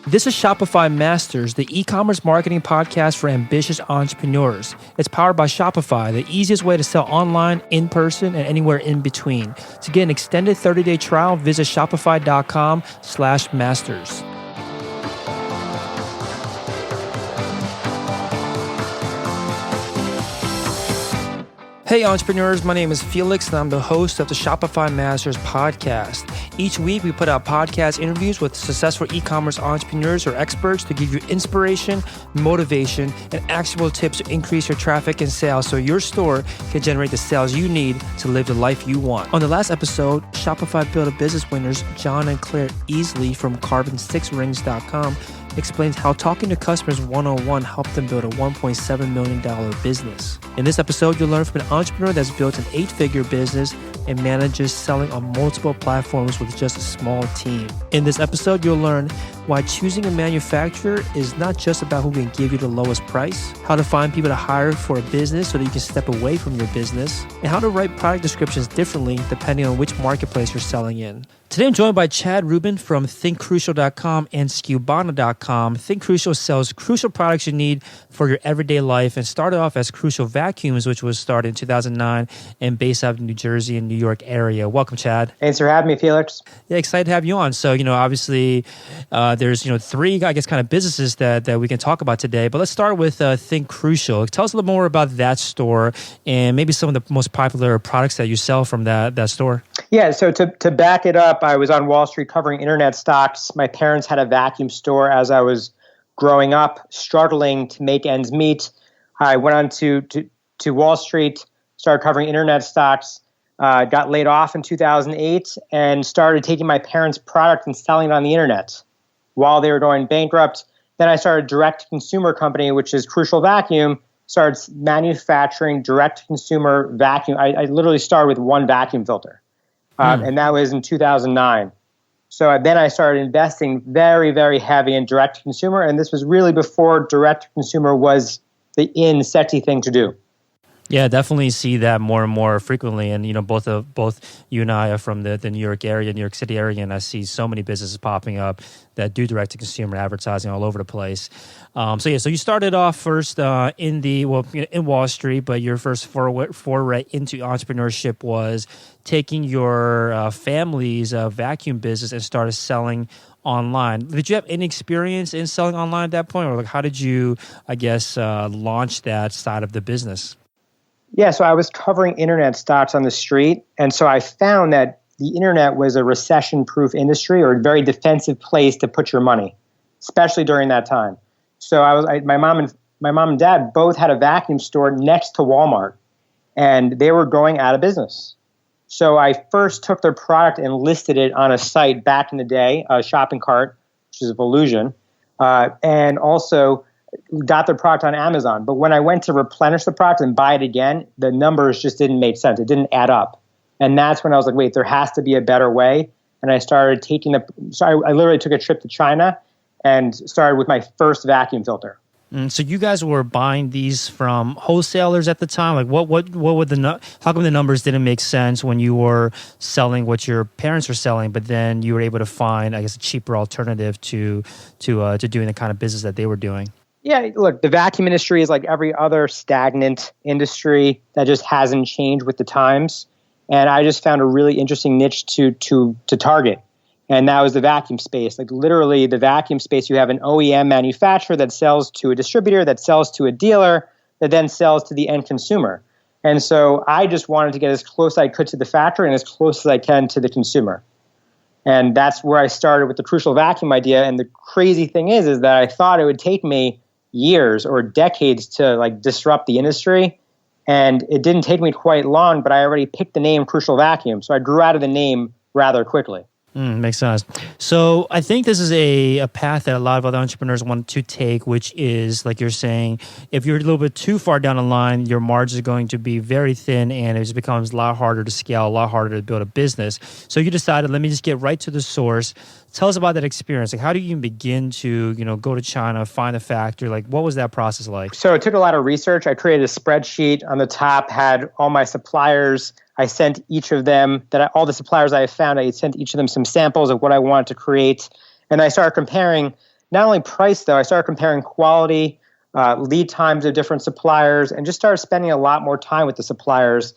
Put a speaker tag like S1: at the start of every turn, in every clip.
S1: This is Shopify Masters, the e-commerce marketing podcast for ambitious entrepreneurs. It's powered by Shopify, the easiest way to sell online, in person, and anywhere in between. To get an extended 30-day trial, visit shopify.com/masters. Hey entrepreneurs, my name is Felix and I'm the host of the Shopify Masters podcast. Each week we put out podcast interviews with successful e-commerce entrepreneurs or experts to give you inspiration, motivation, and actionable tips to increase your traffic and sales so your store can generate the sales you need to live the life you want. On the last episode, Shopify Build a Business winners John and Claire Easley from carbon6rings.com explains how talking to customers one-on-one helped them build a $1.7 million business. In this episode, you'll learn from an entrepreneur that's built an 8-figure business and manages selling on multiple platforms with just a small team. In this episode, you'll learn why choosing a manufacturer is not just about who can give you the lowest price, how to find people to hire for a business so that you can step away from your business, and how to write product descriptions differently depending on which marketplace you're selling in. Today, I'm joined by Chad Rubin from thinkcrucial.com and skewbana.com. Think Crucial sells crucial products you need for your everyday life and started off as Crucial Vacuums, which was started in 2009 and based out of New Jersey and New York area. Welcome, Chad.
S2: Thanks for having me, Felix.
S1: Yeah, excited to have you on. So, obviously, there's, three, I guess, kind of businesses that we can talk about today. But let's start with Think Crucial. Tell us a little more about that store and maybe some of the most popular products that you sell from that store.
S2: Yeah, so to back it up, I was on Wall Street covering internet stocks. My parents had a vacuum store as I was growing up, struggling to make ends meet. I went on to Wall Street, started covering internet stocks, got laid off in 2008, and started taking my parents' product and selling it on the internet while they were going bankrupt. Then I started a direct-to-consumer company, which is Crucial Vacuum, started manufacturing direct-to-consumer vacuum. I literally started with one vacuum filter. And that was in 2009. So then I started investing very, very heavy in direct-to-consumer, and this was really before direct-to-consumer was the sexy thing to do.
S1: Yeah, definitely see that more and more frequently. And, both you and I are from the New York area, New York City area, and I see so many businesses popping up that do direct-to-consumer advertising all over the place. So you started off first in Wall Street, but your first foray into entrepreneurship was taking your family's vacuum business and started selling online. Did you have any experience in selling online at that point? Or how did you, launch that side of the business?
S2: Yeah, so I was covering internet stocks on the street, and so I found that the internet was a recession-proof industry or a very defensive place to put your money, especially during that time. So my mom and dad both had a vacuum store next to Walmart, and they were going out of business. So I first took their product and listed it on a site back in the day, a shopping cart, which is Volusion, and also got their product on Amazon. But when I went to replenish the product and buy it again, the numbers just didn't make sense. It didn't add up. And that's when I was like, wait, there has to be a better way. And I started I literally took a trip to China and started with my first vacuum filter.
S1: So you guys were buying these from wholesalers at the time? Like what would how come the numbers didn't make sense when you were selling what your parents were selling, but then you were able to find, a cheaper alternative to doing the kind of business that they were doing?
S2: Yeah, look, the vacuum industry is like every other stagnant industry that just hasn't changed with the times. And I just found a really interesting niche to target. And that was the vacuum space. Like literally the vacuum space, you have an OEM manufacturer that sells to a distributor, that sells to a dealer, that then sells to the end consumer. And so I just wanted to get as close as I could to the factory and as close as I can to the consumer. And that's where I started with the Crucial Vacuum idea. And the crazy thing is that I thought it would take me years or decades to disrupt the industry. And it didn't take me quite long, but I already picked the name Crucial Vacuum. So I grew out of the name rather quickly.
S1: Makes sense. So I think this is a path that a lot of other entrepreneurs want to take, which is, like you're saying, if you're a little bit too far down the line, your margins are going to be very thin and it just becomes a lot harder to scale, a lot harder to build a business. So you decided, let me just get right to the source. Tell us about that experience. Like, how do you even begin to, go to China, find a factory? Like, what was that process like?
S2: So it took a lot of research. I created a spreadsheet. On the top had all my suppliers. I sent each of them, all the suppliers I found, I sent each of them some samples of what I wanted to create. And I started comparing not only price, though, I started comparing quality, lead times of different suppliers, and just started spending a lot more time with the suppliers,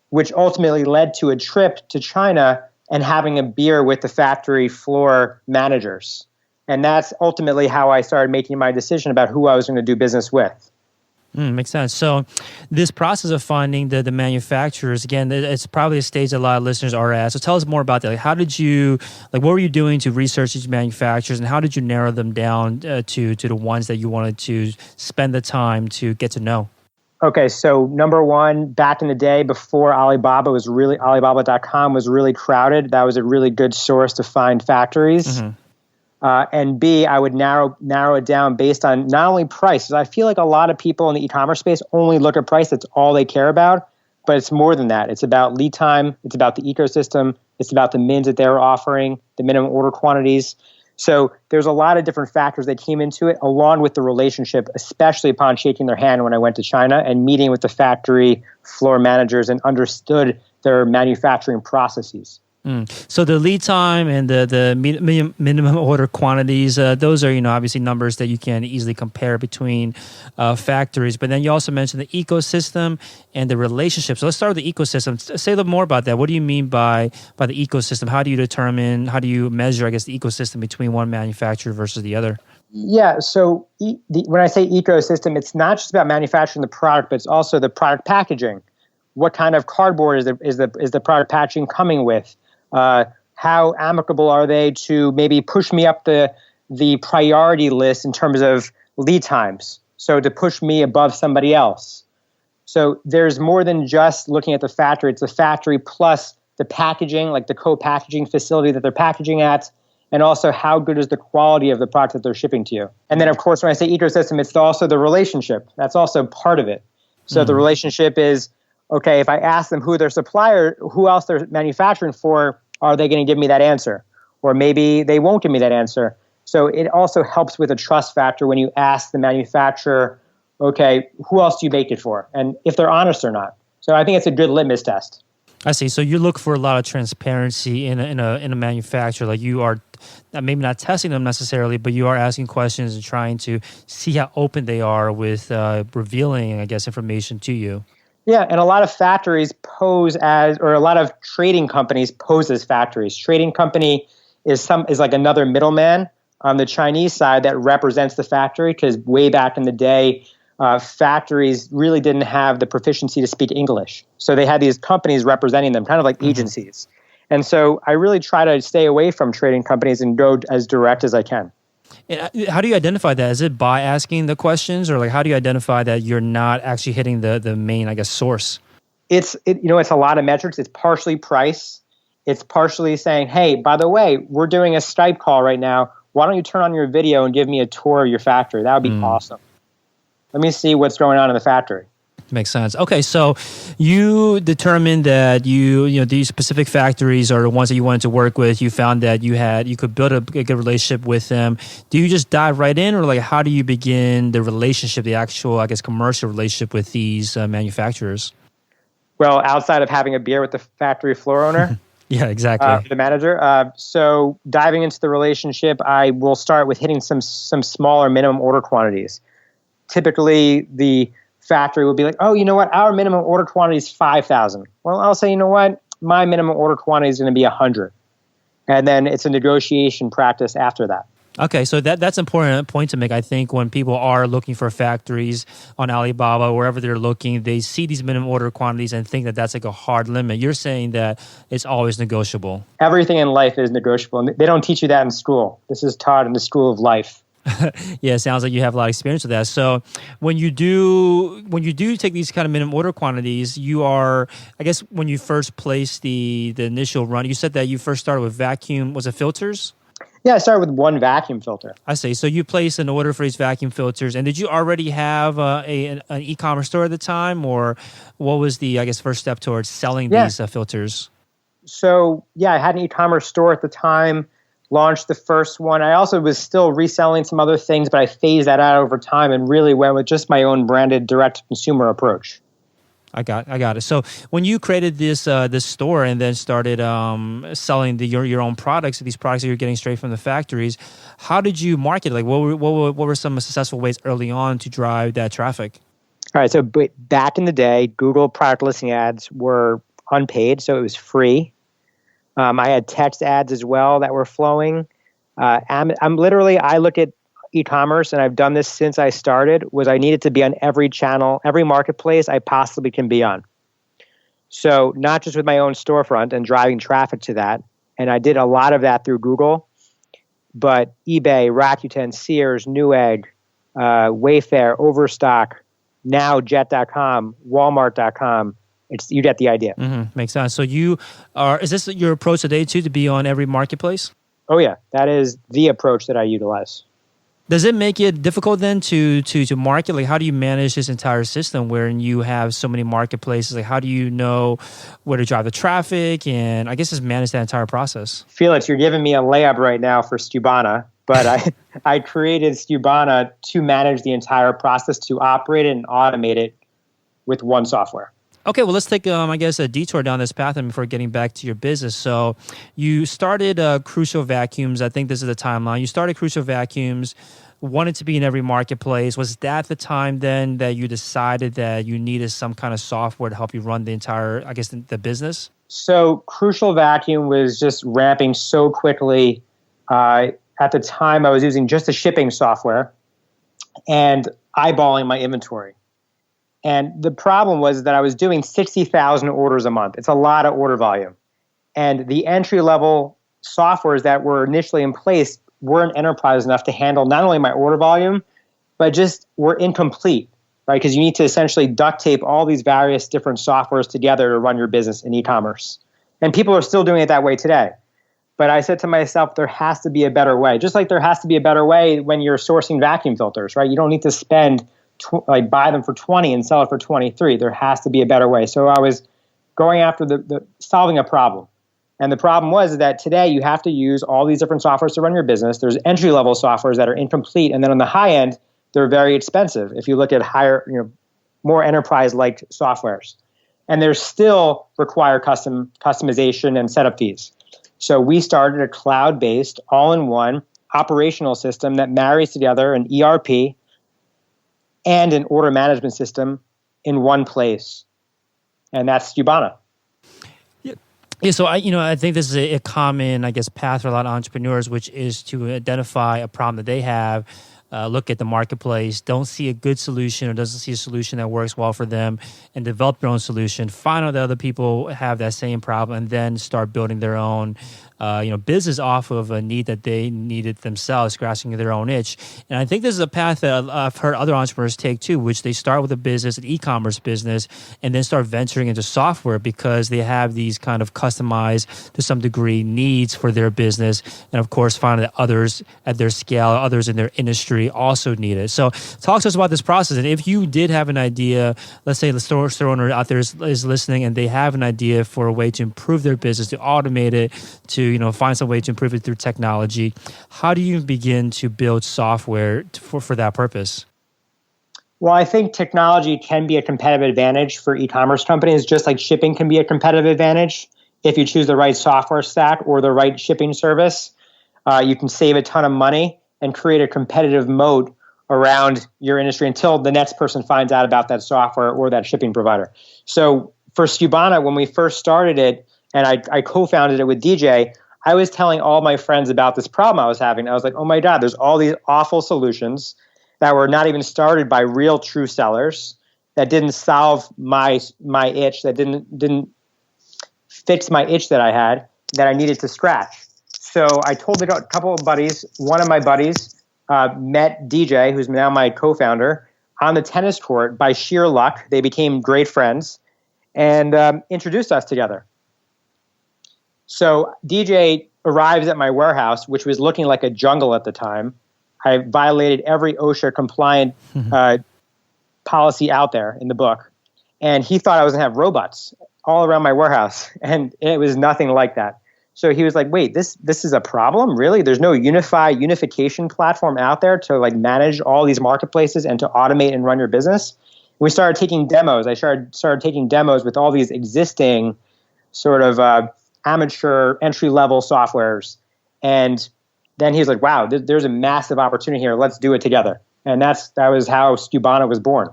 S2: which ultimately led to a trip to China and having a beer with the factory floor managers. And that's ultimately how I started making my decision about who I was going to do business with.
S1: Makes sense. So this process of finding the manufacturers, again, it's probably a stage that a lot of listeners are at. So tell us more about that. Like, how did you, what were you doing to research these manufacturers, and how did you narrow them down to the ones that you wanted to spend the time to get to know?
S2: Okay, so number one, back in the day before Alibaba.com was really crowded, that was a really good source to find factories.
S1: Mm-hmm.
S2: And B, I would narrow it down based on not only price. I feel like a lot of people in the e-commerce space only look at price. That's all they care about. But it's more than that. It's about lead time. It's about the ecosystem. It's about the mins that they're offering, the minimum order quantities. So there's a lot of different factors that came into it, along with the relationship, especially upon shaking their hand when I went to China and meeting with the factory floor managers and understood their manufacturing processes.
S1: So the lead time and the minimum order quantities, those are, obviously numbers that you can easily compare between factories. But then you also mentioned the ecosystem and the relationship. So let's start with the ecosystem. Say a little more about that. What do you mean by the ecosystem? How do you measure, I guess, the ecosystem between one manufacturer versus the other?
S2: Yeah, so when I say ecosystem, it's not just about manufacturing the product, but it's also the product packaging. What kind of cardboard is the product packaging coming with? How amicable are they to maybe push me up the priority list in terms of lead times? So to push me above somebody else. So there's more than just looking at the factory. It's the factory plus the packaging, like the co-packaging facility that they're packaging at, and also how good is the quality of the product that they're shipping to you. And then, of course, when I say ecosystem, it's also the relationship. That's also part of it. So the relationship is, okay, if I ask them who their supplier, who else they're manufacturing for, are they going to give me that answer? Or maybe they won't give me that answer. So it also helps with a trust factor when you ask the manufacturer, okay, who else do you make it for? And if they're honest or not. So I think it's a good litmus test.
S1: I see. So you look for a lot of transparency in a manufacturer. Like, you are maybe not testing them necessarily, but you are asking questions and trying to see how open they are with revealing, I guess, information to you.
S2: Yeah, and a lot of factories a lot of trading companies pose as factories. Trading company is like another middleman on the Chinese side that represents the factory, because way back in the day, factories really didn't have the proficiency to speak English. So they had these companies representing them, kind of like agencies. And so I really try to stay away from trading companies and go as direct as I can.
S1: And how do you identify that? Is it by asking the questions, or how do you identify that you're not actually hitting the main, I guess, source?
S2: It's a lot of metrics. It's partially price. It's partially saying, hey, by the way, we're doing a Skype call right now. Why don't you turn on your video and give me a tour of your factory? That would be awesome. Let me see what's going on in the factory.
S1: Makes sense. Okay, so you determined that these specific factories are the ones that you wanted to work with. You found that you could build a good relationship with them. Do you just dive right in, or how do you begin the relationship, the actual, I guess, commercial relationship with these manufacturers?
S2: Well, outside of having a beer with the factory floor owner.
S1: Yeah, exactly.
S2: The manager. So diving into the relationship, I will start with hitting some smaller minimum order quantities. Typically, the factory will be like, oh, you know what? Our minimum order quantity is 5,000. Well, I'll say, you know what? My minimum order quantity is going to be 100. And then it's a negotiation practice after that.
S1: Okay, so that's an important point to make. I think when people are looking for factories on Alibaba, wherever they're looking, they see these minimum order quantities and think that that's like a hard limit. You're saying that it's always negotiable.
S2: Everything in life is negotiable. And they don't teach you that in school. This is taught in the school of life.
S1: Yeah, it sounds like you have a lot of experience with that. So when you do take these kind of minimum order quantities, you are, I guess, when you first place the initial run, you said that you first started with vacuum, was it filters?
S2: Yeah, I started with one vacuum filter.
S1: I see. So you placed an order for these vacuum filters, and did you already have an e-commerce store at the time, or what was the, I guess, first step towards selling these filters?
S2: So yeah, I had an e-commerce store at the time. Launched the first one. I also was still reselling some other things, but I phased that out over time and really went with just my own branded direct-to-consumer approach.
S1: I got it. So when you created this store and then started selling your own products, these products that you're getting straight from the factories, how did you market it? Like what were some successful ways early on to drive that traffic?
S2: All right. So back in the day, Google product listing ads were unpaid, so it was free. I had text ads as well that were flowing. I look at e-commerce, and I've done this since I started, was I needed to be on every channel, every marketplace I possibly can be on. So not just with my own storefront and driving traffic to that, and I did a lot of that through Google, but eBay, Rakuten, Sears, Newegg, Wayfair, Overstock, now Jet.com, Walmart.com. You get the idea.
S1: Mm-hmm. Makes sense. So is this your approach today too, to be on every marketplace?
S2: Oh yeah, that is the approach that I utilize.
S1: Does it make it difficult then to market? Like, how do you manage this entire system wherein you have so many marketplaces? Like, how do you know where to drive the traffic? And I guess just manage that entire process.
S2: Felix, you're giving me a layup right now for Stubana, but I created Stubana to manage the entire process, to operate it and automate it with one software.
S1: Okay, well, let's take, I guess, a detour down this path before getting back to your business. So you started Crucial Vacuums. I think this is the timeline. You started Crucial Vacuums, wanted to be in every marketplace. Was that the time then that you decided that you needed some kind of software to help you run the entire, I guess, the business?
S2: So Crucial Vacuum was just ramping so quickly. At the time, I was using just the shipping software and eyeballing my inventory. And the problem was that I was doing 60,000 orders a month. It's a lot of order volume. And the entry-level softwares that were initially in place weren't enterprise enough to handle not only my order volume, but just were incomplete, right? Because you need to essentially duct tape all these various different softwares together to run your business in e-commerce. And people are still doing it that way today. But I said to myself, there has to be a better way. Just like there has to be a better way when you're sourcing vacuum filters, right? You don't need to spend buy them for 20 and sell it for 23. There has to be a better way. So I was going after the solving a problem. And the problem was that today you have to use all these different softwares to run your business. There's entry-level softwares that are incomplete. And then on the high end, they're very expensive if you look at higher, more enterprise-like softwares. And they still require customization and setup fees. So we started a cloud-based, all-in-one operational system that marries together an ERP and an order management system in one place. And that's Stubana.
S1: Yeah, so I think this is a common, I guess, path for a lot of entrepreneurs, which is to identify a problem that they have, look at the marketplace, don't see a good solution or doesn't see a solution that works well for them, and develop their own solution, find out that other people have that same problem, and then start building their own business off of a need that they needed themselves, scratching their own itch. And I think this is a path that I've heard other entrepreneurs take too, which they start with a business, an e-commerce business, and then start venturing into software because they have these kind of customized, to some degree, needs for their business. And of course, find that others at their scale, others in their industry also need it. So talk to us about this process. And if you did have an idea, let's say the store owner out there is listening and they have an idea for a way to improve their business, to automate it, to find some way to improve it through technology. How do you begin to build software for that purpose?
S2: Well, I think technology can be a competitive advantage for e-commerce companies, just like shipping can be a competitive advantage. If you choose the right software stack or the right shipping service, you can save a ton of money and create a competitive moat around your industry until the next person finds out about that software or that shipping provider. So for Stubana, when we first started it, and I co-founded it with DJ, I was telling all my friends about this problem I was having. I was like, oh my God, there's all these awful solutions that were not even started by real true sellers, that didn't solve my itch, that didn't fix my itch that I had, that I needed to scratch. So I told a couple of buddies. One of my buddies met DJ, who's now my co-founder, on the tennis court by sheer luck. They became great friends and introduced us together. So DJ arrives at my warehouse, which was looking like a jungle at the time. I violated every OSHA compliant policy out there in the book. And he thought I was going to have robots all around my warehouse. And it was nothing like that. So he was like, wait, this is a problem? Really? There's no unification platform out there to manage all these marketplaces and to automate and run your business? We started taking demos. I started taking demos with all these existing sort of amateur entry-level softwares. And then he was like, wow, there's a massive opportunity here. Let's do it together. And that was how Skubana was born.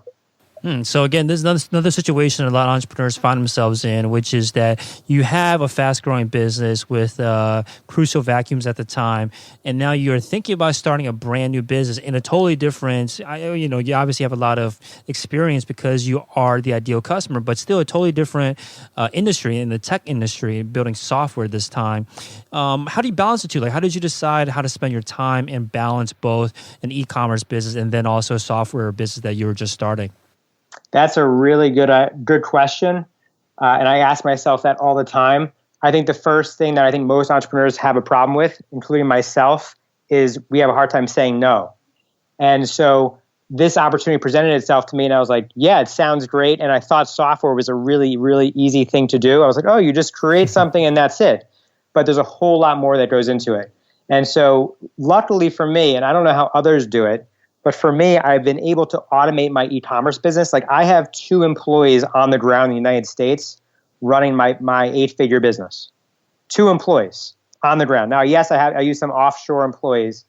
S1: So again, there's another situation a lot of entrepreneurs find themselves in, which is that you have a fast-growing business with Crucial Vacuums at the time, and now you're thinking about starting a brand new business in a totally different. You obviously have a lot of experience because you are the ideal customer, but still a totally different industry, in the tech industry, building software this time. How do you balance the two? Like, how did you decide how to spend your time and balance both an e-commerce business and then also a software business that you were just starting?
S2: That's a really good question, and I ask myself that all the time. I think the first thing that I think most entrepreneurs have a problem with, including myself, is we have a hard time saying no. And so this opportunity presented itself to me, and I was like, yeah, it sounds great. And I thought software was a really, really easy thing to do. I was like, oh, you just create something and that's it. But there's a whole lot more that goes into it. And so luckily for me, and I don't know how others do it, but for me, I've been able to automate my e-commerce business. Like, I have 2 employees on the ground in the United States running my 8-figure business. 2 employees on the ground. Now, yes, I use some offshore employees,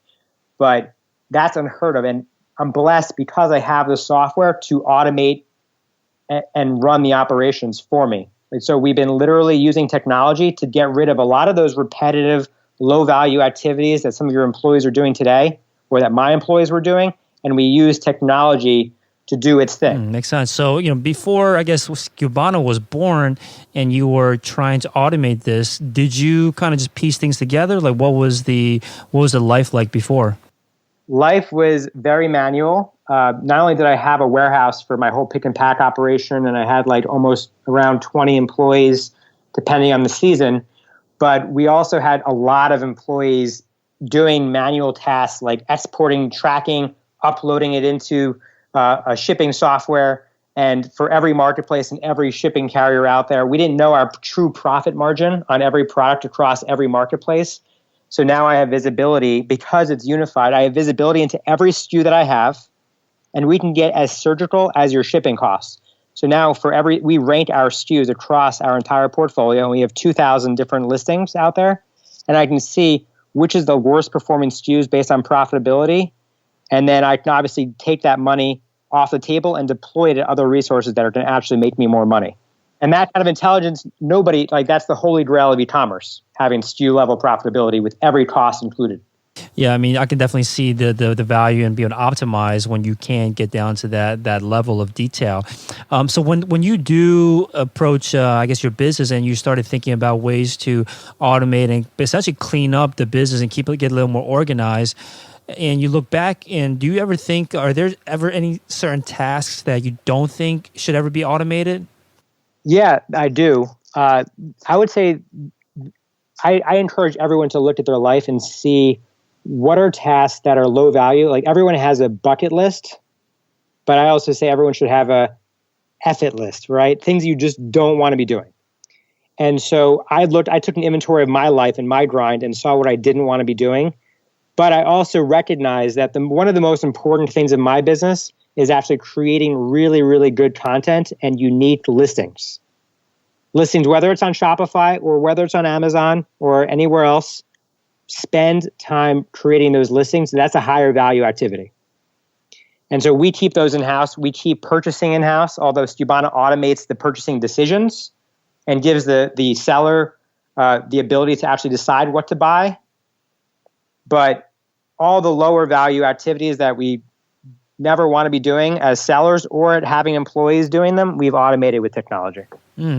S2: but that's unheard of. And I'm blessed because I have the software to automate and run the operations for me. And so we've been literally using technology to get rid of a lot of those repetitive, low-value activities that some of your employees are doing today, or that my employees were doing. And we use technology to do its thing.
S1: Makes sense. So, before, I guess, Skubana was born and you were trying to automate this, did you kind of just piece things together? Like, what was the life like before?
S2: Life was very manual. Not only did I have a warehouse for my whole pick and pack operation, and I had like almost around 20 employees, depending on the season, but we also had a lot of employees doing manual tasks like exporting, tracking, uploading it into a shipping software. And for every marketplace and every shipping carrier out there, we didn't know our true profit margin on every product across every marketplace. So now I have visibility, because it's unified, I have visibility into every SKU that I have, and we can get as surgical as your shipping costs. So now we rank our SKUs across our entire portfolio, and we have 2,000 different listings out there. And I can see which is the worst performing SKUs based on profitability. And then I can obviously take that money off the table and deploy it at other resources that are going to actually make me more money. And that kind of intelligence, that's the holy grail of e-commerce, having SKU level profitability with every cost included.
S1: Yeah, I mean, I can definitely see the value in being able to optimize when you can get down to that level of detail. So when you do approach, I guess, your business and you started thinking about ways to automate and essentially clean up the business and get a little more organized, and you look back, and do you ever think, are there ever any certain tasks that you don't think should ever be automated?
S2: Yeah, I do. I would say I encourage everyone to look at their life and see what are tasks that are low value. Like, everyone has a bucket list, but I also say everyone should have a F-it list, right? Things you just don't want to be doing. And so I took an inventory of my life and my grind and saw what I didn't want to be doing. But I also recognize that one of the most important things in my business is actually creating really, really good content and unique listings. Listings, whether it's on Shopify or whether it's on Amazon or anywhere else, spend time creating those listings. That's a higher value activity. And so we keep those in-house. We keep purchasing in-house, although Skubana automates the purchasing decisions and gives the seller the ability to actually decide what to buy. But all the lower value activities that we never want to be doing as sellers or having employees doing them, we've automated with technology.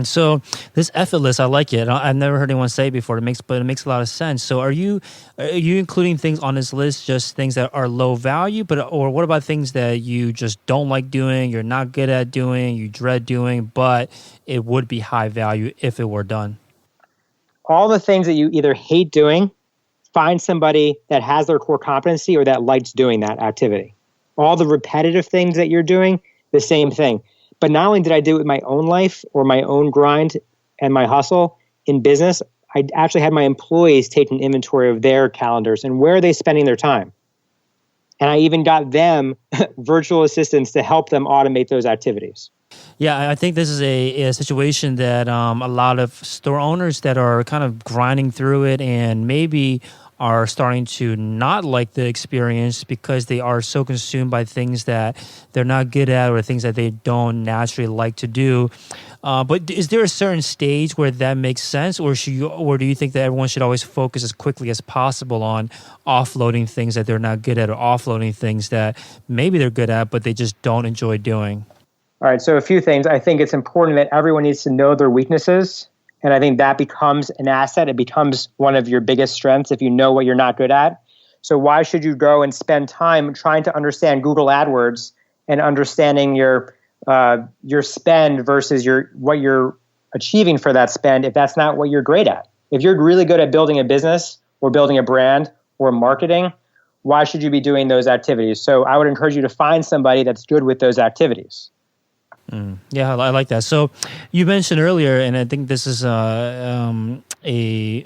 S1: So this effortless, I like it. I've never heard anyone say it before. It makes a lot of sense. So are you including things on this list, just things that are low value, or what about things that you just don't like doing, you're not good at doing, you dread doing, but it would be high value if it were done?
S2: All the things that you either hate doing, find somebody that has their core competency or that likes doing that activity. All the repetitive things that you're doing, the same thing. But not only did I do it with my own life or my own grind and my hustle in business, I actually had my employees take an inventory of their calendars and where are they spending their time. And I even got them virtual assistants to help them automate those activities.
S1: Yeah, I think this is a situation that a lot of store owners that are kind of grinding through it and maybe are starting to not like the experience because they are so consumed by things that they're not good at or things that they don't naturally like to do. But is there a certain stage where that makes sense, or do you think that everyone should always focus as quickly as possible on offloading things that they're not good at or offloading things that maybe they're good at but they just don't enjoy doing?
S2: All right, so a few things. I think it's important that everyone needs to know their weaknesses. And I think that becomes an asset. It becomes one of your biggest strengths if you know what you're not good at. So why should you go and spend time trying to understand Google AdWords and understanding your spend versus what you're achieving for that spend if that's not what you're great at? If you're really good at building a business or building a brand or marketing, why should you be doing those activities? So I would encourage you to find somebody that's good with those activities.
S1: Yeah, I like that. So you mentioned earlier, and I think this is a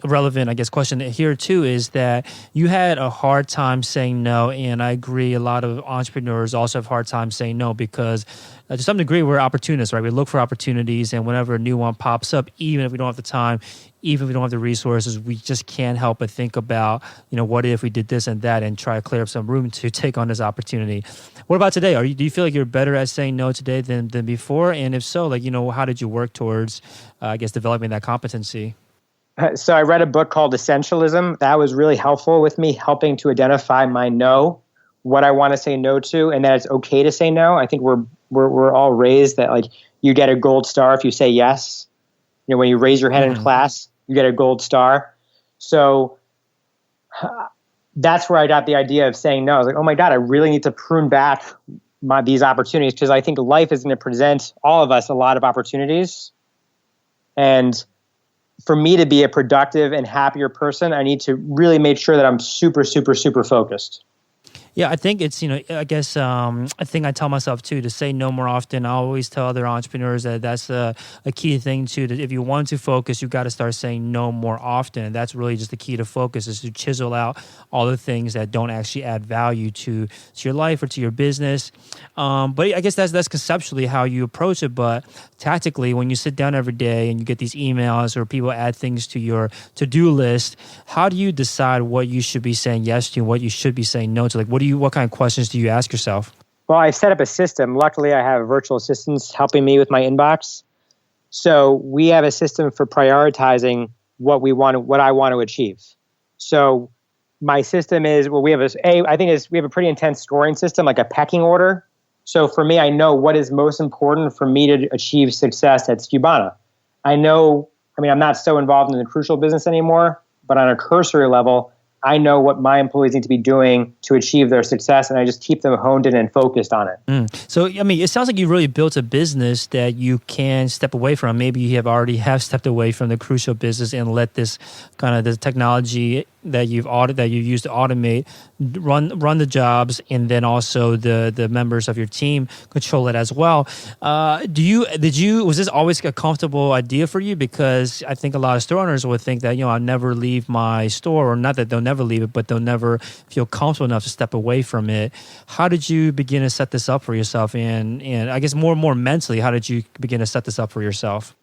S1: relevant, I guess, question here too, is that you had a hard time saying no. And I agree, a lot of entrepreneurs also have a hard time saying no because to some degree we're opportunists, right? We look for opportunities, and whenever a new one pops up, even if we don't have the time, even if we don't have the resources, we just can't help but think about, what if we did this and that and try to clear up some room to take on this opportunity. What about today? Do you feel like you're better at saying no today than before? And if so, how did you work towards, developing that competency?
S2: So I read a book called Essentialism. That was really helpful with me, helping to identify my no, what I want to say no to, and that it's okay to say no. I think we're all raised that you get a gold star if you say yes. When you raise your hand in class, you get a gold star. So that's where I got the idea of saying no. I was like, oh my God, I really need to prune back these opportunities because I think life is going to present all of us a lot of opportunities. And for me to be a productive and happier person, I need to really make sure that I'm super, super, super focused.
S1: Yeah, I think it's, I guess I think I tell myself too to say no more often. I always tell other entrepreneurs that that's a key thing too, that if you want to focus, you got to start saying no more often. And that's really just the key to focus, is to chisel out all the things that don't actually add value to your life or to your business. But I guess that's conceptually how you approach it. But tactically, when you sit down every day and you get these emails or people add things to your to-do list, how do you decide what you should be saying yes to and what you should be saying no to? What kind of questions do you ask yourself?
S2: Well, I set up a system. Luckily, I have virtual assistants helping me with my inbox. So we have a system for prioritizing what I want to achieve. So my system is, we have a pretty intense scoring system, like a pecking order. So for me, I know what is most important for me to achieve success at Skubana. I'm not so involved in the crucial business anymore, but on a cursory level, I know what my employees need to be doing to achieve their success, and I just keep them honed in and focused on it.
S1: So, it sounds like you really built a business that you can step away from. Maybe you already have stepped away from the crucial business and let this kind of the technology that you've used to automate run the jobs, and then also the members of your team control it as well. Was this always a comfortable idea for you? Because I think a lot of store owners would think that, I'll never leave my store, or not that they'll never leave it, but they'll never feel comfortable enough to step away from it. How did you begin to set this up for yourself? And I guess more mentally, how did you begin to set this up for yourself?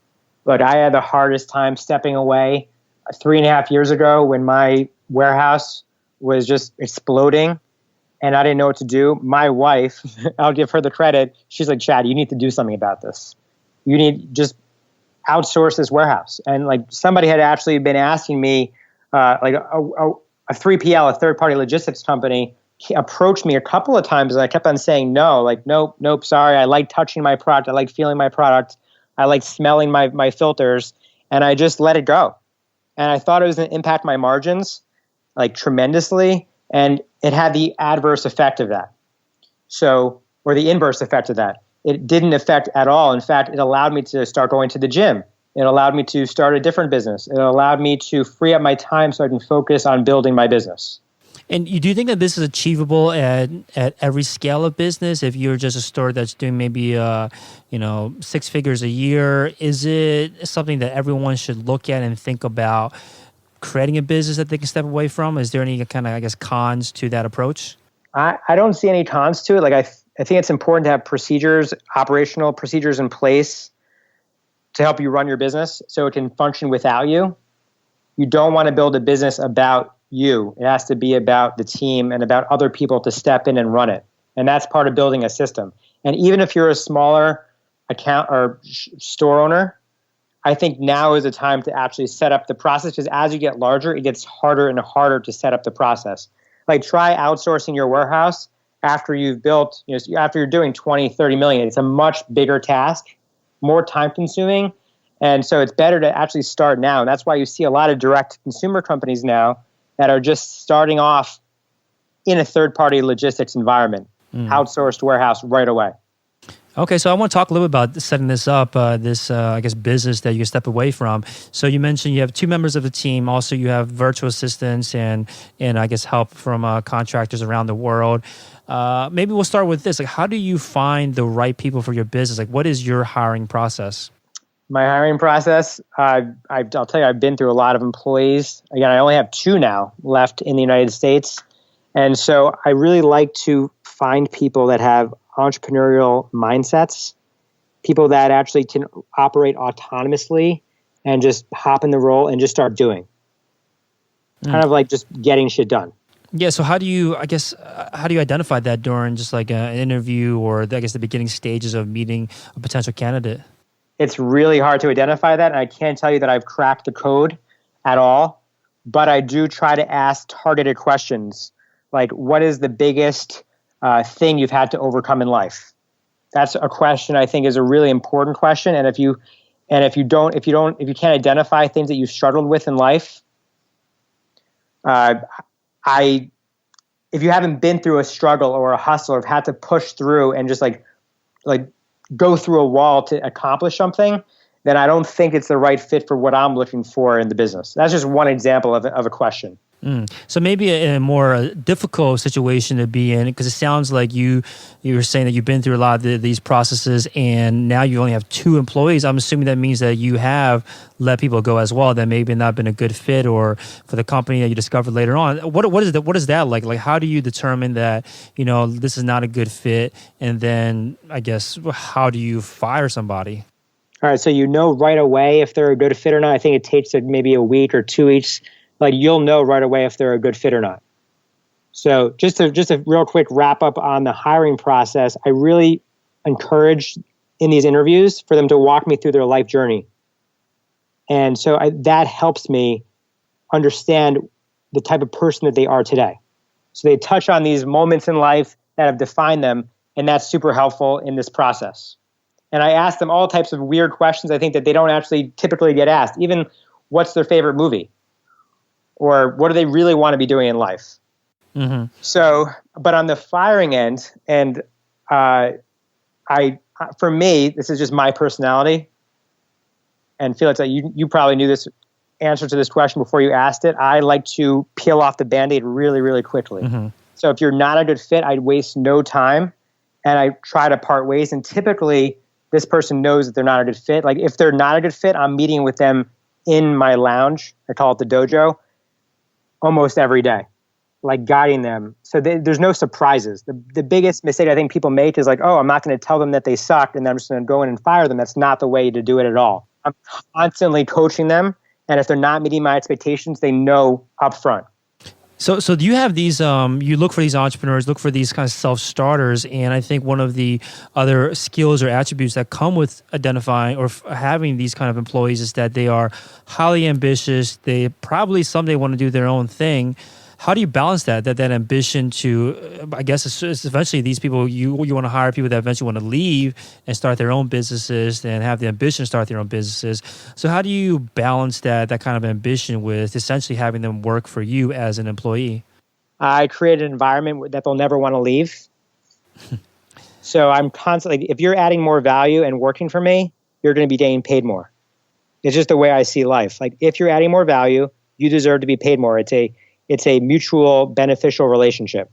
S2: Look, I had the hardest time stepping away 3.5 years ago when my warehouse was just exploding and I didn't know what to do. My wife, I'll give her the credit. She's like, Chad, you need to do something about this. You need just outsource this warehouse. And somebody had actually been asking me, a 3PL, a third-party logistics company, approached me a couple of times, and I kept on saying no, nope, sorry. I like touching my product. I like feeling my product. I like smelling my filters, and I just let it go. And I thought it was going to impact my margins tremendously, and it had the adverse effect of that. Or the inverse effect of that. It didn't affect at all. In fact, it allowed me to start going to the gym. It allowed me to start a different business. It allowed me to free up my time so I can focus on building my business.
S1: And do you think that this is achievable at every scale of business? If you're just a store that's doing maybe 6 figures a year, is it something that everyone should look at and think about creating a business that they can step away from? Is there any kind of, cons to that approach?
S2: I don't see any cons to it. Like I think it's important to have procedures, operational procedures in place to help you run your business so it can function without you. You don't want to build a business about you. It has to be about the team and about other people to step in and run it. And that's part of building a system. And even if you're a smaller account or store owner, I think now is the time to actually set up the process, because as you get larger, it gets harder and harder to set up the process. Like try outsourcing your warehouse after you've built, after you're doing 20, 30 million. It's a much bigger task, more time consuming. And so it's better to actually start now. And that's why you see a lot of direct consumer companies now that are just starting off in a third-party logistics environment, outsourced warehouse right away.
S1: Okay, so I want to talk a little bit about setting this up, I guess, business that you can step away from. So you mentioned you have 2 members of the team. Also, you have virtual assistants and I guess help from contractors around the world. Maybe we'll start with this. Like, how do you find the right people for your business? Like, what is your hiring process?
S2: My hiring process, I'll tell you, I've been through a lot of employees. Again, I only have 2 now left in the United States. And so I really like to find people that have entrepreneurial mindsets, people that actually can operate autonomously and just hop in the role and just start doing. Kind of like just getting shit done.
S1: Yeah, so how do you identify that during just like an interview or I guess the beginning stages of meeting a potential candidate?
S2: It's really hard to identify that, and I can't tell you that I've cracked the code at all, but I do try to ask targeted questions, like what is the biggest thing you've had to overcome in life? That's a question I think is a really important question, and if you can't identify things that you've struggled with in life, if you haven't been through a struggle or a hustle or have had to push through and just like go through a wall to accomplish something, then I don't think it's the right fit for what I'm looking for in the business. That's just one example of a question.
S1: So maybe a more difficult situation to be in, because it sounds like you were saying that you've been through a lot of these processes and now you only have 2 employees. I'm assuming that means that you have let people go as well that maybe not been a good fit or for the company that you discovered later on. What is that like? Like, how do you determine that, this is not a good fit? And then I guess, how do you fire somebody?
S2: All right. So right away if they're a good fit or not. I think it takes maybe a week or 2 weeks. Like you'll know right away if they're a good fit or not. So just a real quick wrap up on the hiring process. I really encourage in these interviews for them to walk me through their life journey. And so that helps me understand the type of person that they are today. So they touch on these moments in life that have defined them, and that's super helpful in this process. And I ask them all types of weird questions I think that they don't actually typically get asked. Even what's their favorite movie? Or what do they really want to be doing in life? Mm-hmm. So, but on the firing end, and for me, this is just my personality, and Felix, you probably knew this answer to this question before you asked it. I like to peel off the Band-Aid really, really quickly. Mm-hmm. So if you're not a good fit, I'd waste no time, and I try to part ways. And typically, this person knows that they're not a good fit. Like if they're not a good fit, I'm meeting with them in my lounge. I call it the dojo. Almost every day, like guiding them. So there's no surprises. The biggest mistake I think people make is like, oh, I'm not going to tell them that they suck and then I'm just going to go in and fire them. That's not the way to do it at all. I'm constantly coaching them. And if they're not meeting my expectations, they know up front.
S1: So do you have these, you look for these entrepreneurs, look for these kind of self-starters, and I think one of the other skills or attributes that come with identifying or having these kind of employees is that they are highly ambitious. They probably someday want to do their own thing. How do you balance that ambition to, I guess it's eventually these people, you want to hire people that eventually want to leave and start their own businesses and have the ambition to start their own businesses. So how do you balance that kind of ambition with essentially having them work for you as an employee?
S2: I create an environment that they'll never want to leave. So I'm constantly, if you're adding more value and working for me, you're going to be getting paid more. It's just the way I see life. Like if you're adding more value, you deserve to be paid more. It's a mutual beneficial relationship.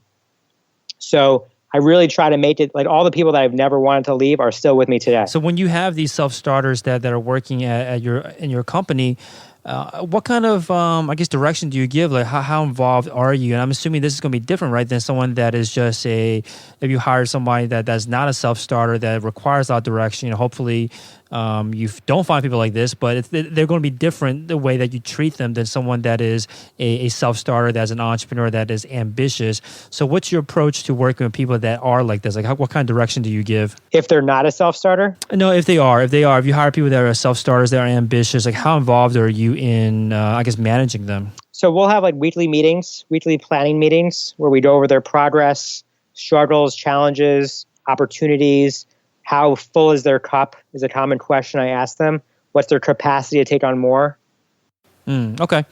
S2: So I really try to make it like all the people that I've never wanted to leave are still with me today.
S1: So when you have these self-starters that are working in your company, What kind of, I guess, direction do you give? Like, how involved are you? And I'm assuming this is going to be different, right, than someone that is just if you hire somebody that's not a self-starter that requires a lot of direction, hopefully you don't find people like this, but they're going to be different the way that you treat them than someone that is a self-starter, that's an entrepreneur, that is ambitious. So what's your approach to working with people that are like this? Like, what kind of direction do you give?
S2: If they're not a self-starter?
S1: No, if you hire people that are self-starters, that are ambitious, like how involved are you in, I guess, managing them?
S2: So we'll have like weekly planning meetings where we go over their progress, struggles, challenges, opportunities. How full is their cup is a common question I ask them. What's their capacity to take on more?
S1: Okay.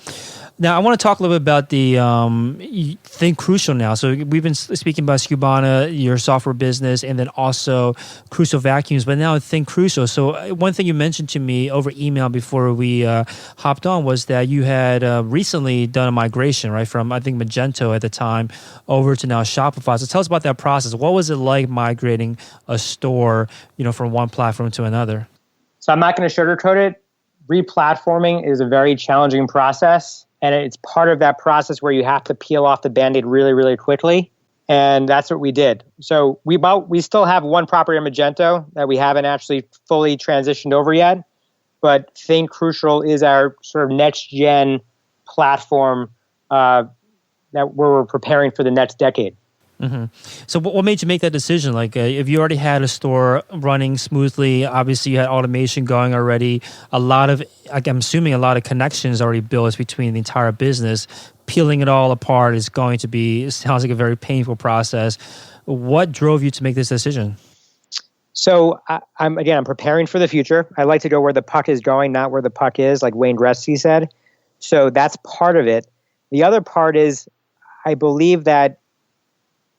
S1: Now, I want to talk a little bit about the Think Crucial now. So we've been speaking about Scubana, your software business, and then also Crucial Vacuums, but now Think Crucial. So one thing you mentioned to me over email before we hopped on was that you had recently done a migration, right, from, I think, Magento at the time over to now Shopify. So tell us about that process. What was it like migrating a store, from one platform to another?
S2: So I'm not going to sugarcoat it. Replatforming is a very challenging process. And it's part of that process where you have to peel off the Band-Aid really, really quickly. And that's what we did. So we still have one property on Magento that we haven't actually fully transitioned over yet. But Think Crucial is our sort of next-gen platform that we're preparing for the next decade.
S1: Mm-hmm. So what made you make that decision? Like, if you already had a store running smoothly, obviously you had automation going already, I'm assuming a lot of connections already built between the entire business. Peeling it all apart sounds like a very painful process. What drove you to make this decision?
S2: So I'm preparing for the future. I like to go where the puck is going, not where the puck is, like Wayne Gretzky said. So that's part of it. The other part is I believe that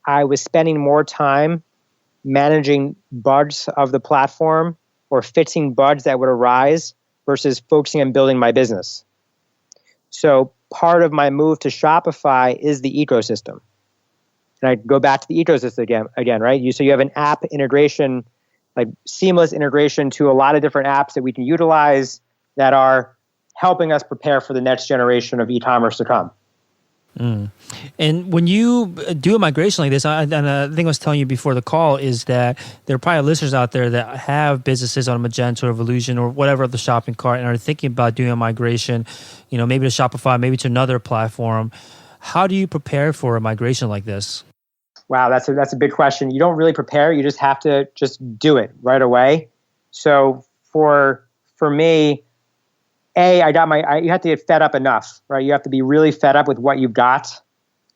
S2: I was spending more time managing bugs of the platform or fixing bugs that would arise versus focusing on building my business. So part of my move to Shopify is the ecosystem. And I go back to the ecosystem again, right? So you have an app integration, like seamless integration to a lot of different apps that we can utilize that are helping us prepare for the next generation of e-commerce to come.
S1: And when you do a migration like this, and the thing I was telling you before the call is that there are probably listeners out there that have businesses on Magento or Evolution or whatever other shopping cart and are thinking about doing a migration, maybe to Shopify, maybe to another platform. How do you prepare for a migration like this?
S2: Wow, that's a big question. You don't really prepare. You just have to just do it right away. So for me, you have to get fed up enough, right? You have to be really fed up with what you've got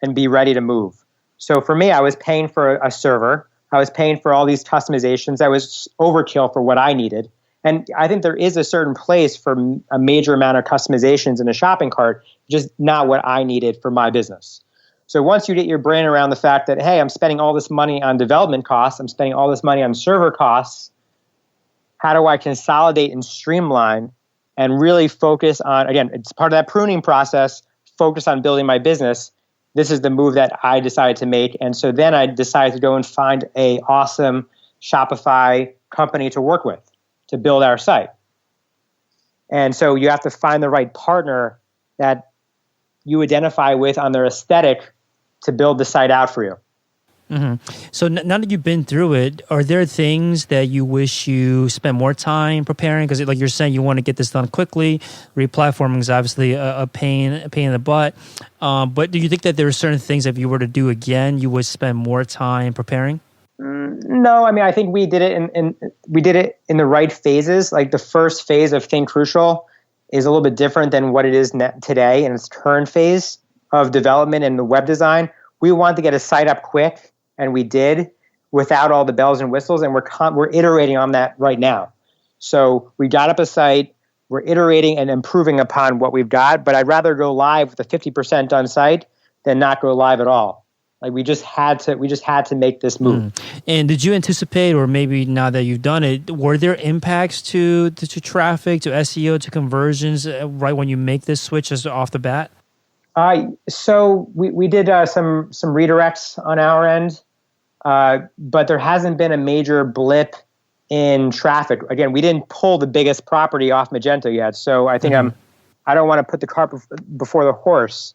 S2: and be ready to move. So for me, I was paying for a server. I was paying for all these customizations. That was overkill for what I needed. And I think there is a certain place for a major amount of customizations in a shopping cart, just not what I needed for my business. So once you get your brain around the fact that, hey, I'm spending all this money on development costs, I'm spending all this money on server costs, how do I consolidate and streamline and really focus on, again, it's part of that pruning process, focus on building my business. This is the move that I decided to make. And so then I decided to go and find an awesome Shopify company to work with to build our site. And so you have to find the right partner that you identify with on their aesthetic to build the site out for you.
S1: Mm-hmm. So now that you've been through it, are there things that you wish you spent more time preparing? Because like you're saying, you want to get this done quickly. Replatforming is obviously a pain in the butt. But do you think that there are certain things that if you were to do again, you would spend more time preparing?
S2: No, I mean, I think we did it in the right phases. Like the first phase of Think Crucial is a little bit different than what it is today in its current phase of development and the web design. We wanted to get a site up quick. And we did without all the bells and whistles, and we're iterating on that right now. So we got up a site, we're iterating and improving upon what we've got, but I'd rather go live with a 50% done site than not go live at all. Like we just had to make this move.
S1: And did you anticipate, or maybe now that you've done it, were there impacts to traffic, to SEO, to conversions right when you make this switch as off the bat?
S2: So we did some redirects on our end. But there hasn't been a major blip in traffic. Again, we didn't pull the biggest property off Magento yet, so I think I don't want to put the cart before the horse.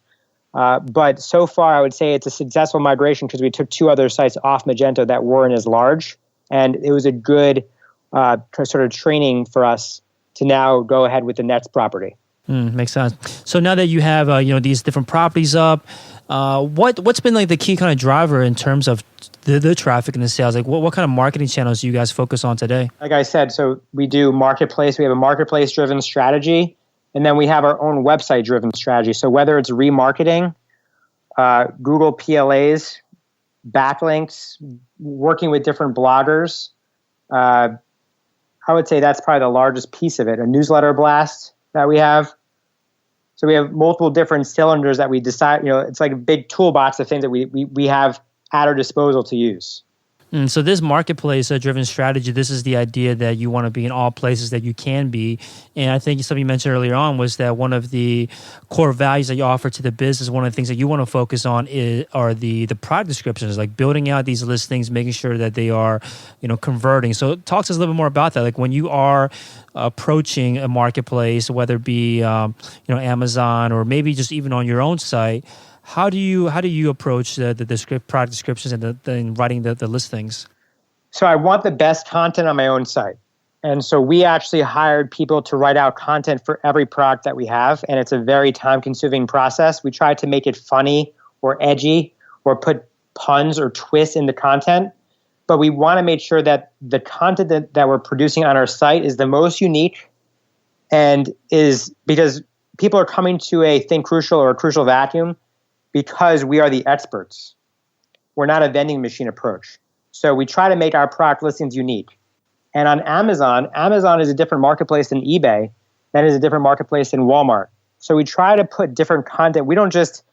S2: But so far, I would say it's a successful migration because we took 2 other sites off Magento that weren't as large. And it was a good sort of training for us to now go ahead with the next property.
S1: Makes sense. So now that you have these different properties up, what's been like the key kind of driver in terms of the traffic and the sales? Like what kind of marketing channels do you guys focus on today?
S2: Like I said, so we do marketplace. We have a marketplace-driven strategy, and then we have our own website-driven strategy. So whether it's remarketing, Google PLAs, backlinks, working with different bloggers, I would say that's probably the largest piece of it. A newsletter blast that we have. So we have multiple different cylinders that we decide, it's like a big toolbox of things that we have at our disposal to use.
S1: So this marketplace-driven strategy, this is the idea that you want to be in all places that you can be. And I think something you mentioned earlier on was that one of the core values that you offer to the business, one of the things that you want to focus on are the product descriptions, like building out these listings, making sure that they are, converting. So talk to us a little bit more about that. Like when you are approaching a marketplace, whether it be, Amazon or maybe just even on your own site, how do you approach the product descriptions and writing the listings?
S2: So I want the best content on my own site. And so we actually hired people to write out content for every product that we have. And it's a very time-consuming process. We try to make it funny or edgy or put puns or twists in the content. But we want to make sure that the content that we're producing on our site is the most unique and is because people are coming to a Think Crucial or a Crucial Vacuum because we are the experts. We're not a vending machine approach. So we try to make our product listings unique. And on Amazon is a different marketplace than eBay. That is a different marketplace than Walmart. So we try to put different content. We don't just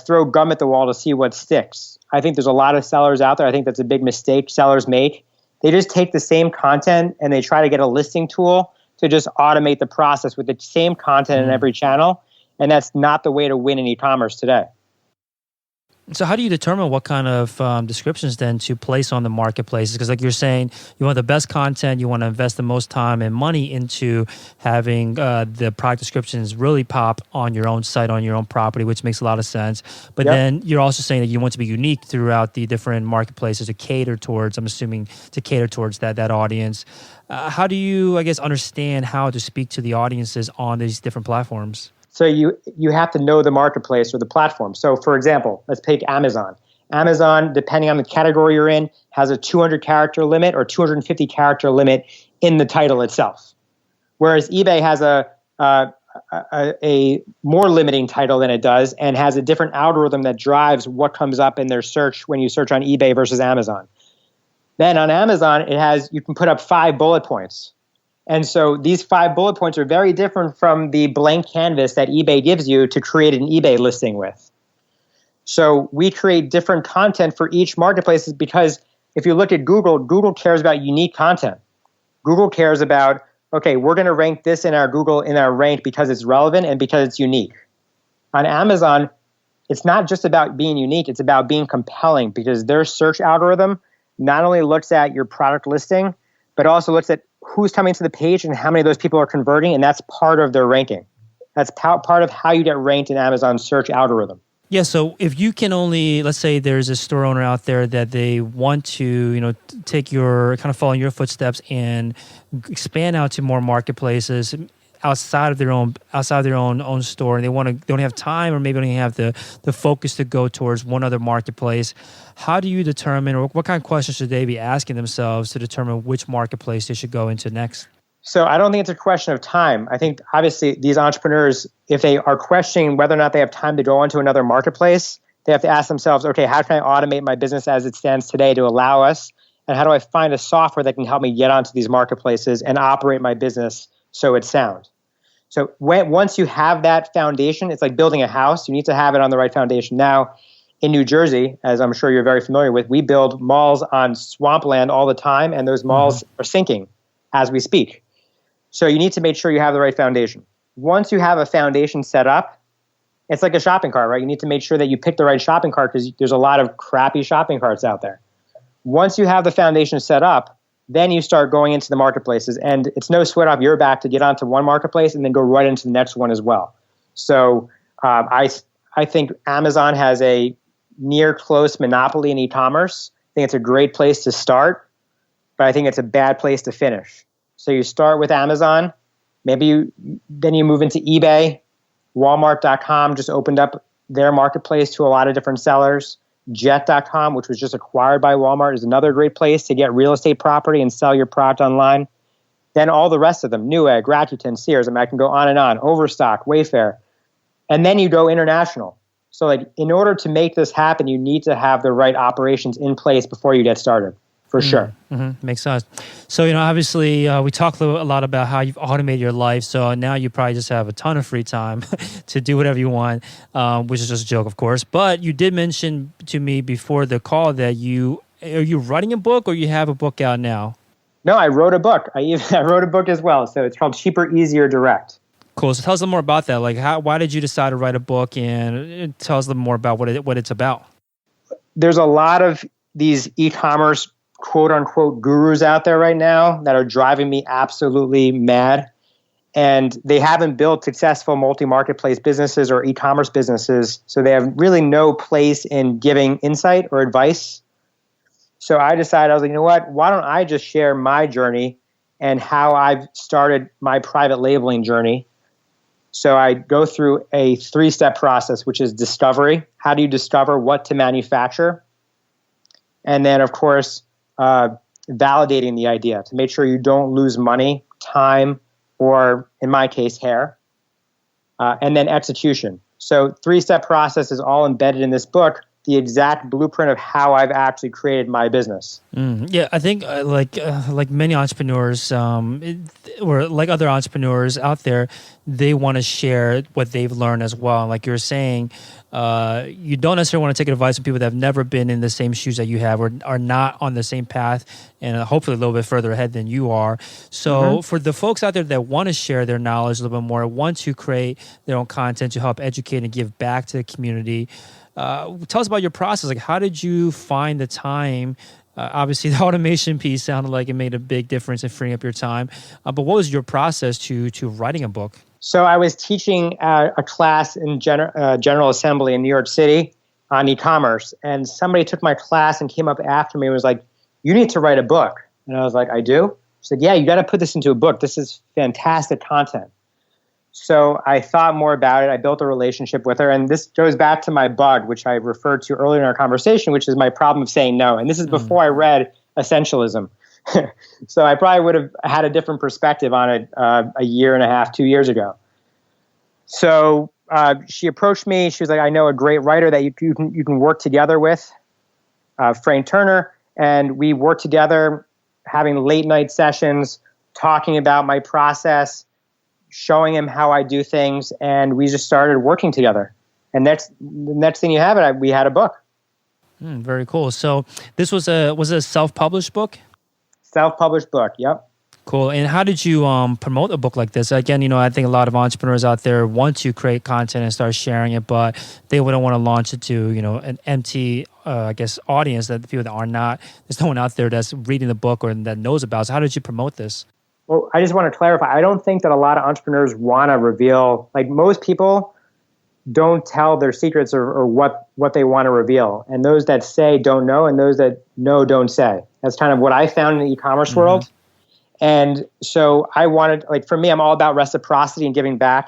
S2: throw gum at the wall to see what sticks. I think there's a lot of sellers out there. I think that's a big mistake sellers make. They just take the same content and they try to get a listing tool to just automate the process with the same content in every channel. And that's not the way to win in e-commerce today.
S1: So how do you determine what kind of descriptions then to place on the marketplaces? Because like you're saying, you want the best content, you want to invest the most time and money into having the product descriptions really pop on your own site, on your own property, which makes a lot of sense. But then you're also saying that you want to be unique throughout the different marketplaces to cater towards, I'm assuming, that audience. How do you, understand how to speak to the audiences on these different platforms?
S2: So you have to know the marketplace or the platform. So for example, let's take Amazon. Amazon, depending on the category you're in, has a 200-character limit or 250-character limit in the title itself. Whereas eBay has a more limiting title than it does and has a different algorithm that drives what comes up in their search when you search on eBay versus Amazon. Then on Amazon, you can put up 5 bullet points. And so these 5 bullet points are very different from the blank canvas that eBay gives you to create an eBay listing with. So we create different content for each marketplace because if you look at Google cares about unique content. Google cares about, okay, we're going to rank this in our rank because it's relevant and because it's unique. On Amazon, it's not just about being unique, it's about being compelling because their search algorithm not only looks at your product listing, but also looks at who's coming to the page and how many of those people are converting, and that's part of their ranking. That's part of how you get ranked in Amazon's search algorithm.
S1: Yeah, so if you can only, let's say there's a store owner out there that they want to, follow in your footsteps and expand out to more marketplaces outside of their own store, and they don't have time or maybe don't have the focus to go towards one other marketplace. How do you determine, or what kind of questions should they be asking themselves to determine which marketplace they should go into next?
S2: So I don't think it's a question of time. I think obviously these entrepreneurs, if they are questioning whether or not they have time to go onto another marketplace, they have to ask themselves, okay, how can I automate my business as it stands today to allow us? And how do I find a software that can help me get onto these marketplaces and operate my business so it's sound? So once you have that foundation, it's like building a house. You need to have it on the right foundation. Now, in New Jersey, as I'm sure you're very familiar with, we build malls on swampland all the time, and those malls are sinking as we speak. So you need to make sure you have the right foundation. Once you have a foundation set up, it's like a shopping cart, right? You need to make sure that you pick the right shopping cart because there's a lot of crappy shopping carts out there. Once you have the foundation set up, Then you start going into the marketplaces, and it's no sweat off your back to get onto one marketplace and then go right into the next one as well. So I think Amazon has a near close monopoly in e-commerce. I think it's a great place to start, but I think it's a bad place to finish. So you start with Amazon, then you move into eBay. Walmart.com just opened up their marketplace to a lot of different sellers. Jet.com, which was just acquired by Walmart, is another great place to get real estate property and sell your product online. Then all the rest of them, Newegg, Rakuten, Sears, I can go on and on, Overstock, Wayfair. And then you go international. So in order to make this happen, you need to have the right operations in place before you get started, for sure.
S1: Mm-hmm. Makes sense. So, obviously we talked a lot about how you've automated your life. So now you probably just have a ton of free time to do whatever you want, which is just a joke, of course. But you did mention to me before the call that are you writing a book or you have a book out now?
S2: No, I wrote a book. I wrote a book as well. So it's called Cheaper, Easier, Direct.
S1: Cool. So tell us a little more about that. Why did you decide to write a book, and tell us a little more about what it's about?
S2: There's a lot of these e-commerce quote unquote gurus out there right now that are driving me absolutely mad. And they haven't built successful multi-marketplace businesses or e-commerce businesses. So they have really no place in giving insight or advice. So I decided, I was like, you know what? Why don't I just share my journey and how I've started my private labeling journey? So I go through a 3-step process, which is discovery. How do you discover what to manufacture? And then, of course, validating the idea to make sure you don't lose money, time, or in my case, hair. And then execution. So 3-step process is all embedded in this book, the exact blueprint of how I've actually created my business.
S1: Yeah, I think like many entrepreneurs or like other entrepreneurs out there, they want to share what they've learned as well. Like you're saying, you don't necessarily want to take advice from people that have never been in the same shoes that you have or are not on the same path and hopefully a little bit further ahead than you are. So for the folks out there that want to share their knowledge a little bit more, want to create their own content to help educate and give back to the community, tell us about your process. Like, how did you find the time? Obviously, the automation piece sounded like it made a big difference in freeing up your time. But what was your process to writing a book?
S2: So I was teaching a class in General Assembly in New York City on e-commerce, and somebody took my class and came up after me and was like, "You need to write a book." And I was like, "I do?" She said, "Yeah, you got to put this into a book. This is fantastic content." So I thought more about it. I built a relationship with her. And this goes back to my bug, which I referred to earlier in our conversation, which is my problem of saying no. And this is before I read Essentialism. So I probably would have had a different perspective on it a year and a half, 2 years ago. So she approached me. She was like, "I know a great writer that you can work together with, Frank Turner." And we worked together having late night sessions, talking about my process, showing him how I do things, and we just started working together. And that's the next thing you have it. We had a book.
S1: Very cool. So this was a self-published book?
S2: Self-published book. Yep.
S1: Cool. And how did you promote a book like this? Again, I think a lot of entrepreneurs out there want to create content and start sharing it, but they wouldn't want to launch it to an empty, audience, that the people that are not. There's no one out there that's reading the book or that knows about it. So how did you promote this?
S2: Well, I just want to clarify. I don't think that a lot of entrepreneurs want to reveal, like most people don't tell their secrets or what they want to reveal. And those that say don't know, and those that know don't say. That's kind of what I found in the e-commerce world. And so I wanted, for me, I'm all about reciprocity and giving back.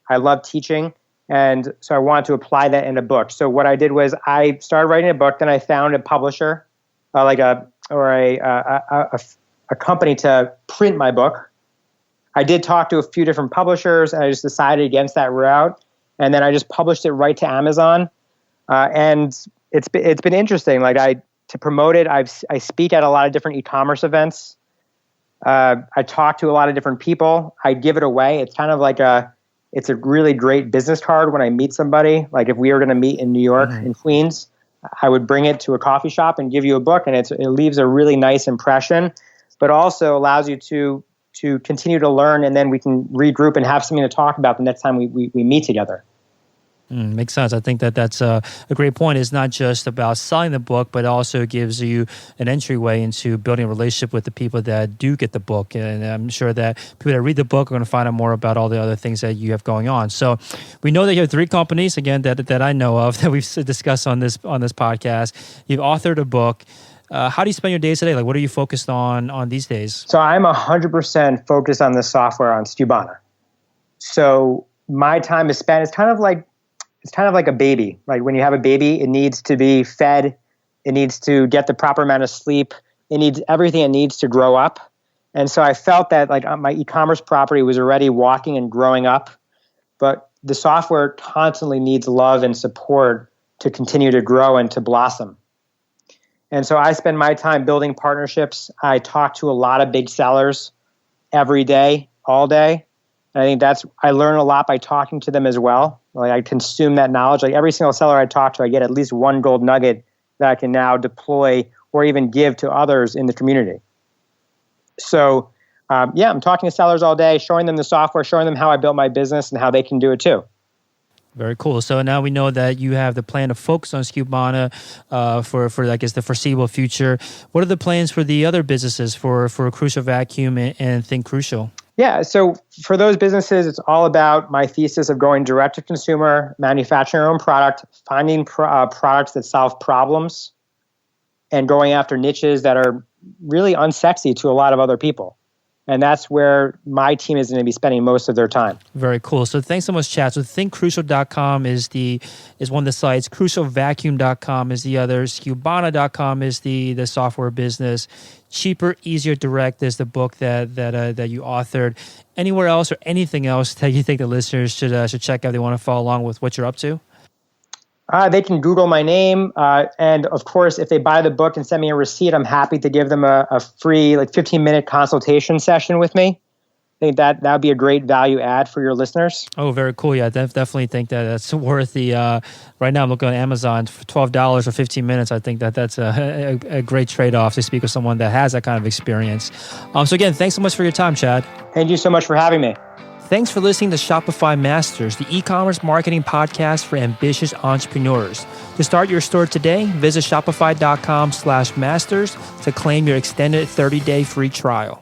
S2: I love teaching. And so I wanted to apply that in a book. So what I did was I started writing a book, then I found a publisher, a company to print my book. I did talk to a few different publishers, and I just decided against that route. And then I just published it right to Amazon. And it's been interesting. To promote it, I speak at a lot of different e-commerce events. I talk to a lot of different people. I give it away. It's kind of it's a really great business card when I meet somebody. Like if we were going to meet in New York, in Queens, I would bring it to a coffee shop and give you a book, and it leaves a really nice impression, but also allows you to continue to learn, and then we can regroup and have something to talk about the next time we meet together.
S1: Makes sense. I think that's a great point. It's not just about selling the book, but also gives you an entryway into building a relationship with the people that do get the book. And I'm sure that people that read the book are going to find out more about all the other things that you have going on. So we know that you have 3 companies, again, that I know of, that we've discussed on this podcast. You've authored a book. How do you spend your days today? Like, what are you focused on these days?
S2: So I'm 100% focused on the software on Skubana. So my time is spent, it's kind of like a baby. Like when you have a baby, it needs to be fed. It needs to get the proper amount of sleep. It needs everything it needs to grow up. And so I felt that like my e-commerce property was already walking and growing up, but the software constantly needs love and support to continue to grow and to blossom. And so I spend my time building partnerships. I talk to a lot of big sellers every day, all day. And I think I learn a lot by talking to them as well. Like I consume that knowledge. Like every single seller I talk to, I get at least one gold nugget that I can now deploy or even give to others in the community. So I'm talking to sellers all day, showing them the software, showing them how I built my business and how they can do it too.
S1: Very cool. So now we know that you have the plan to focus on Skubana for I guess the foreseeable future. What are the plans for the other businesses for Crucial Vacuum and Think Crucial?
S2: Yeah, so for those businesses, it's all about my thesis of going direct to consumer, manufacturing your own product, finding products that solve problems, and going after niches that are really unsexy to a lot of other people. And that's where my team is going to be spending most of their time.
S1: Very cool. So thanks so much, Chad. So thinkcrucial.com is one of the sites. Crucialvacuum.com is the other. Skubana.com is the software business. Cheaper, Easier, Direct is the book that you authored. Anywhere else or anything else that you think the listeners should check out if they want to follow along with what you're up to?
S2: They can Google my name. And of course, if they buy the book and send me a receipt, I'm happy to give them a free 15-minute consultation session with me. I think that would be a great value add for your listeners.
S1: Oh, very cool. Yeah, definitely think that's worth the, right now I'm looking on Amazon for $12 or 15 minutes. I think that's a great trade-off to speak with someone that has that kind of experience. So again, thanks so much for your time, Chad.
S2: Thank you so much for having me.
S1: Thanks for listening to Shopify Masters, the e-commerce marketing podcast for ambitious entrepreneurs. To start your store today, visit shopify.com/masters to claim your extended 30-day free trial.